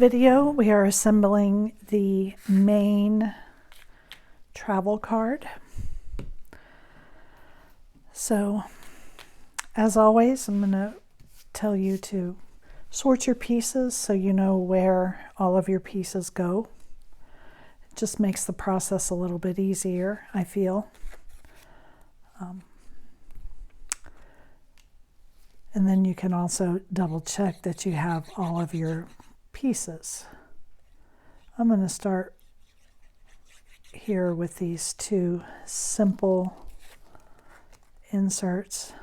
video, we are assembling the Maine travel card. So, as always, I'm going to tell you to sort your pieces so you know where all of your pieces go. It just makes the process a little bit easier, I feel. And then you can also double check that you have all of your pieces. I'm going to start here with these two simple inserts.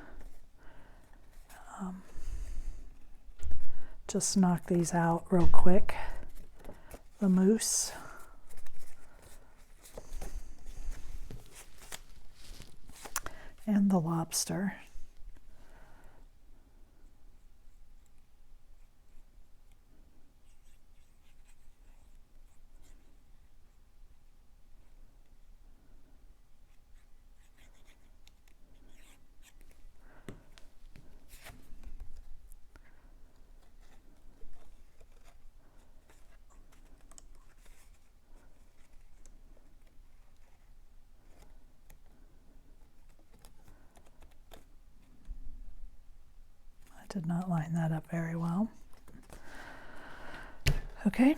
Just knock these out real quick. The moose. And the lobster. Did not line that up very well. Okay,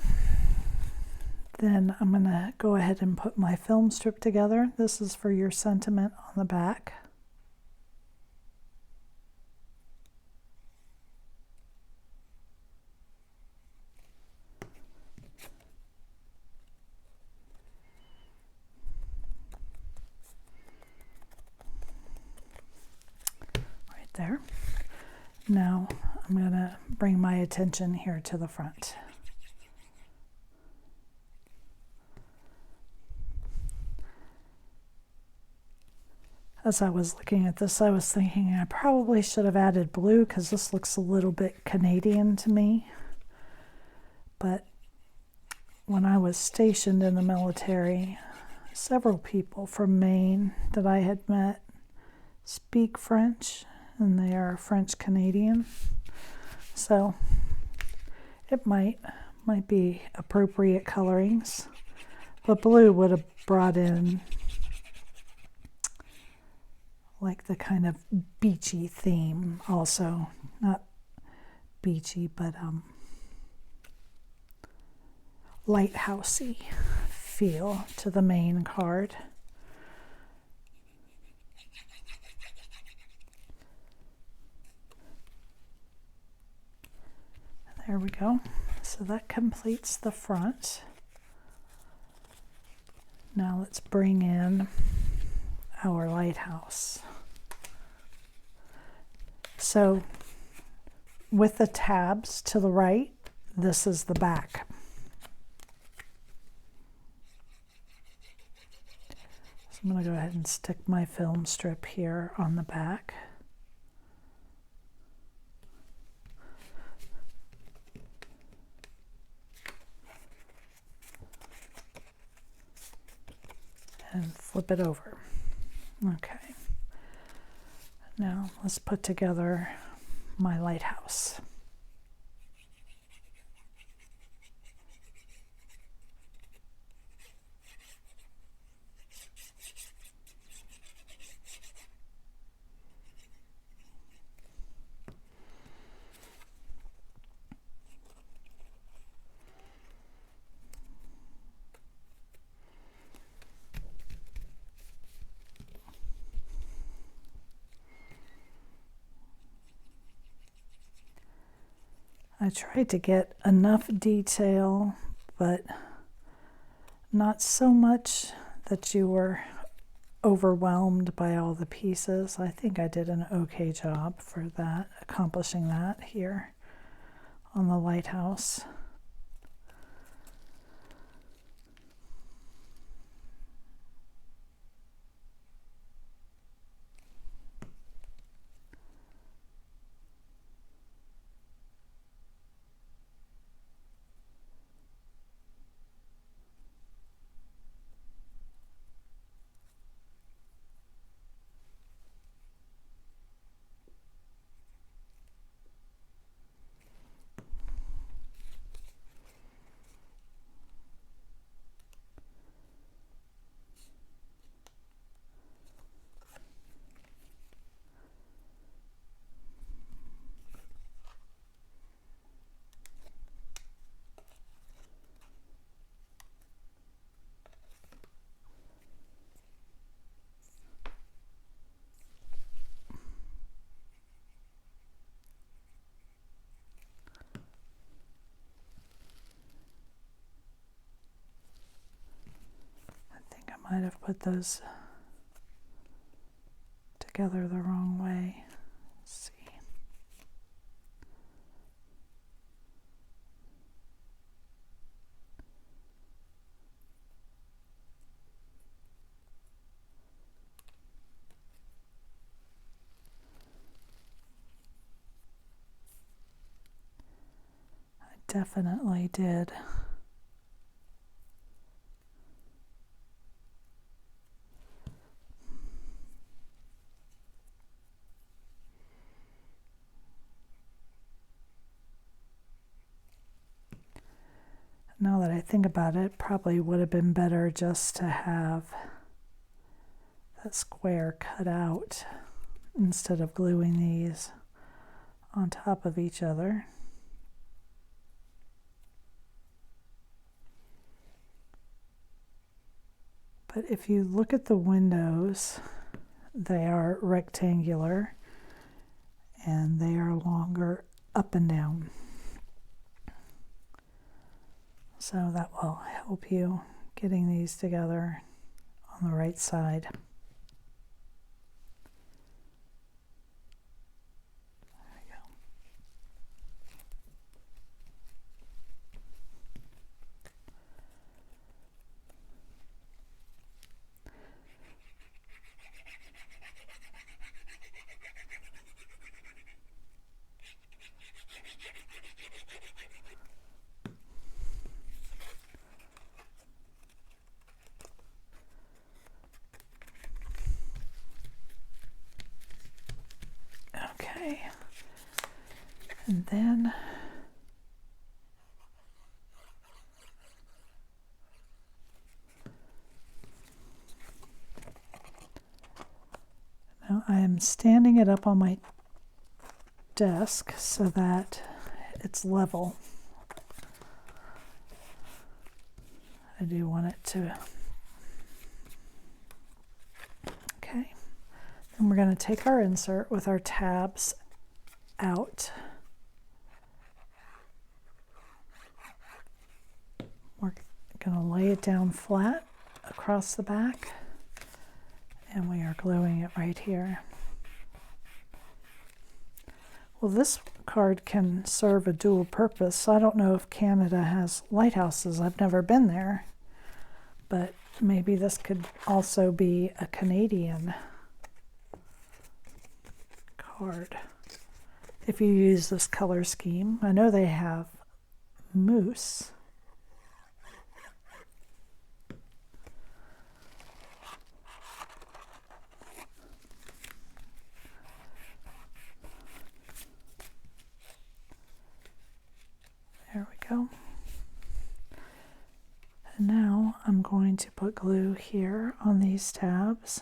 then I'm going to go ahead and put my film strip together. This is for your sentiment on the back. Right there. Now I'm going to bring my attention here to the front. As I was looking at this, I was thinking I probably should have added blue because this looks a little bit Canadian to me. But when I was stationed in the military, several people from Maine that I had met speak French. And they are French Canadian, so it might be appropriate colorings, but blue would have brought in like the kind of beachy theme also, not beachy, but lighthousey feel to the Maine card. There we go. So that completes the front. Now let's bring in our lighthouse. So with the tabs to the right, this is the back. So I'm going to go ahead and stick my film strip here on the back. And flip it over. Okay. Now let's put together my lighthouse. I tried to get enough detail, but not so much that you were overwhelmed by all the pieces. I think I did an okay job for that, accomplishing that here on the lighthouse. might have put those together the wrong way. Let's see. I definitely did. Now that I think about it, probably would have been better just to have that square cut out instead of gluing these on top of each other. But if you look at the windows, they are rectangular and they are longer up and down. So that will help you getting these together on the right side. There we go. Okay, and then now I am standing it up on my desk so that it's level. I do want it to. Okay. And we're going to take our insert with our tabs out. We're going to lay it down flat across the back, and we are gluing it right here. Well, this card can serve a dual purpose. I don't know if Canada has lighthouses. I've never been there, but maybe this could also be a Canadian card if you use this color scheme. I know they have moose. There we go. And now I'm going to put glue here on these tabs.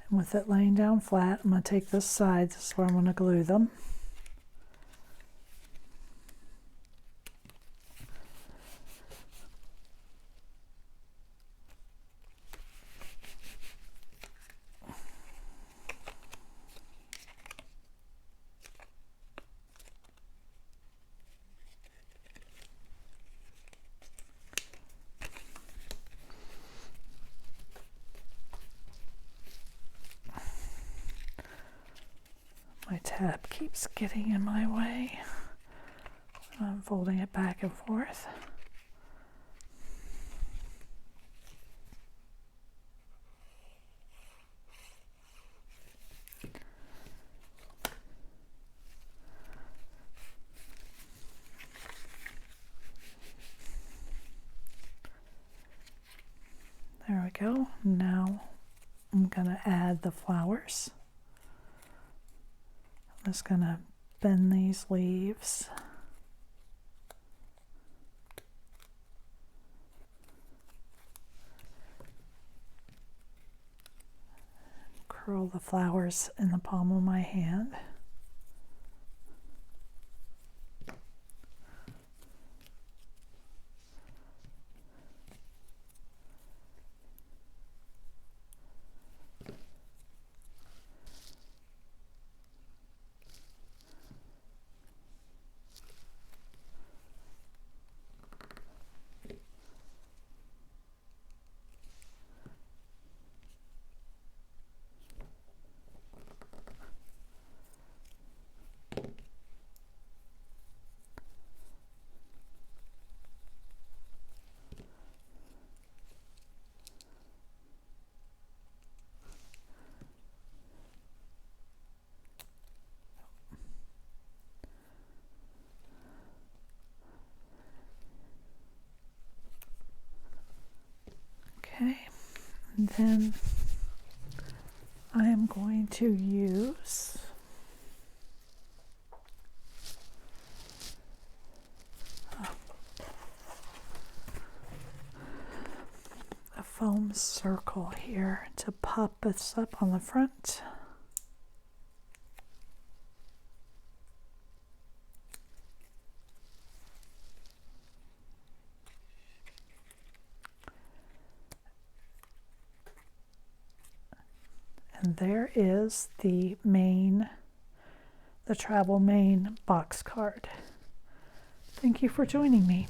And with it laying down flat, I'm going to take this side. This is where I'm going to glue them. My tab keeps getting in my way. I'm folding it back and forth. There we go. Now I'm going to add the flowers. I'm just going to bend these leaves. Curl the flowers in the palm of my hand. And then I am going to use a foam circle here to pop this up on the front. And there is the Maine, the Travel Maine box card. Thank you for joining me.